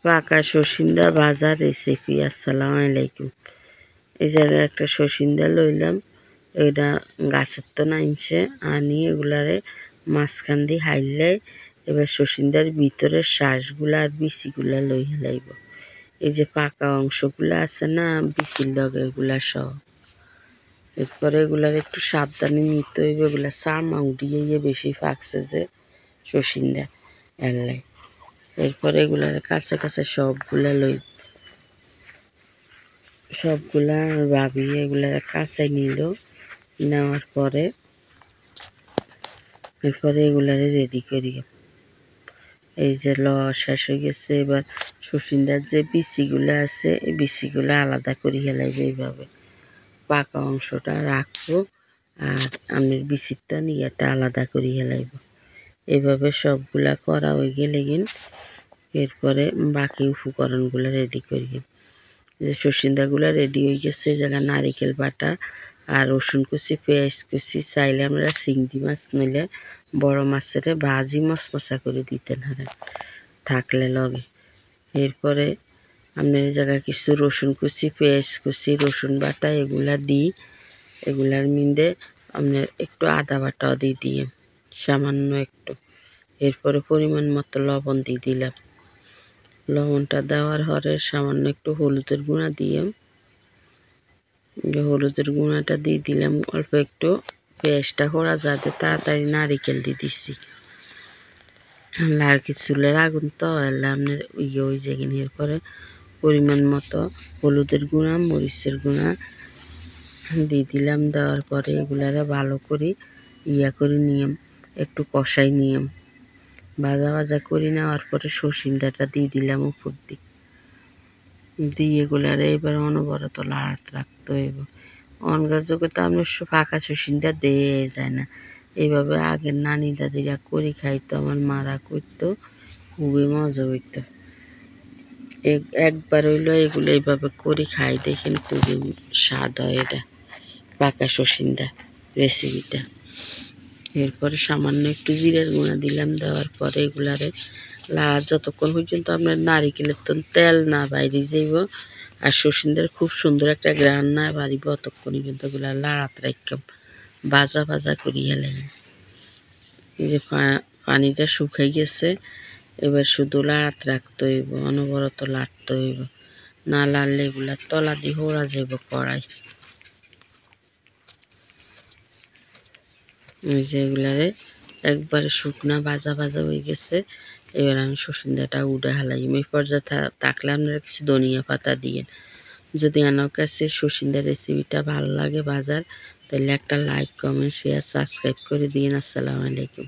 পাকা সসিন্দা ভাজা রেসিপি। আসসালামু আলাইকুম। এই জায়গায় একটা সসিন্দা লইলাম, এটা গাছের তো নাইনছে আনি এগুলারে মাঝখান দিয়ে হাইলে এবার সসিন্দার ভিতরের শ্বাসগুলা আর বিচিগুলা লই হেলাইব। এই যে পাকা অংশগুলা আছে না বিচির লগে এগুলা সহ, এরপরে এগুলার একটু সাবধানে নিতে হইবে। এগুলা চামা উঠিয়ে বেশি ফাঁকছে যে সসিন্দা এলাই। এরপরে এগুলার কাছে কাছে সবগুলা ভাবিয়ে এগুলার কাছে নিল। নেওয়ার পরে এরপরে এগুলারে রেডি করি। এই যে শেষ হয়ে গেছে। এবার সসিন্দার যে বিচিগুলো আছে এই বিচিগুলো আলাদা করে হেলাইবে। এইভাবে পাকা অংশটা রাখবো আর আমের বিচিটা নিয়েটা আলাদা করে হেলাইব। এইভাবে সবগুলা করা হয়ে গেলে এরপরে বাকি উপকরণগুলো রেডি করি। যে সসিন্দাগুলো রেডি হয়ে গেছে। এই জায়গায় নারিকেল বাটা আর রসুন কুচি, পেঁয়াজ কুচি, চাইলে আমরা চিংড়ি মাছ নইলে বড় মাছের ভাজি মশমশা করে দিতেন হারেন থাকলে লগে। এরপরে আপনার এই জায়গায় কিছু রসুন কুচি, পেঁয়াজ কুচি, রসুন বাটা এগুলা দিই। এগুলার মিন্দে আপনার একটু আদা বাটাও দিয়ে সামান্য একটু। এরপরে পরিমাণ মতো লবণ দিয়ে দিলাম। লবণটা দেওয়ার পরে সামান্য একটু হলুদের গুঁড়া দিয়ে হলুদের গুঁড়াটা দিয়ে দিলাম। অল্প একটু পেঁয়াজটা করা যাতে তাড়াতাড়ি নারিকেল দিয়ে দিচ্ছি। আর কি চুলের আগুন তো এলে আপনার হয়ে যায়। এরপরে পরিমাণ মতো হলুদের গুঁড়া, মরিচের গুঁড়া দিয়ে দিলাম। দেওয়ার পরে এগুলারে ভালো করে করে নিয়ম একটু কষাই নিয়ম ভাজা ভাজা করে নেওয়ার পরে সসিন্দাটা দিয়ে দিলাম উপর দিয়ে এগুলারে এবার অনবরত লাড়াতে রাখতে হইব। অনগার যুগে তো আপনার ফাঁকা সসিন্দা দিয়ে যায় না। এইভাবে আগের নানি দাদিরা করে খাইতো, আমার মারা করতো, খুবই মজা হইতো। একবার হইলো এগুলো এইভাবে করে খাই দেখেন, খুবই স্বাদ হয় এটা পাকা সসিন্দা রেসিপিটা। এরপরে সামান্য একটু জিরার গুঁড়া দিলাম। দেওয়ার পরে এগুলারে যতক্ষণ পর্যন্ত আপনার নারিকেলের তো তেল না বাইরে যাইব আর সসিন্দার খুব সুন্দর একটা গ্রান না বাড়িব, অতক্ষণই কিন্তু এগুলা লাড়াতে রাখলাম ভাজা ভাজা করিয়া লাগলাম। এই যে পানিটা শুকাই গেছে। এবার শুধু লাড়াতে রাখতে হইব, অনবরত লাড়তে হইব, না লাড়লে এগুলা তলা দিয়ে হোড়া যাইব কড়াই। ওই যে এগুলারে একবারে শুকনা ভাজা ভাজা হয়ে গেছে। এবার আমি সসিন্দাটা উড়ে হালাই। এই পর্যায়ে থাকলে আপনারা কিছু ধনিয়া পাতা দিয়েন। যদি আমার কাছে সসিন্দা রেসিপিটা ভালো লাগে বাজার, তাহলে একটা লাইক, কমেন্ট, শেয়ার, সাবস্ক্রাইব করে দিন। আসসালামু আলাইকুম।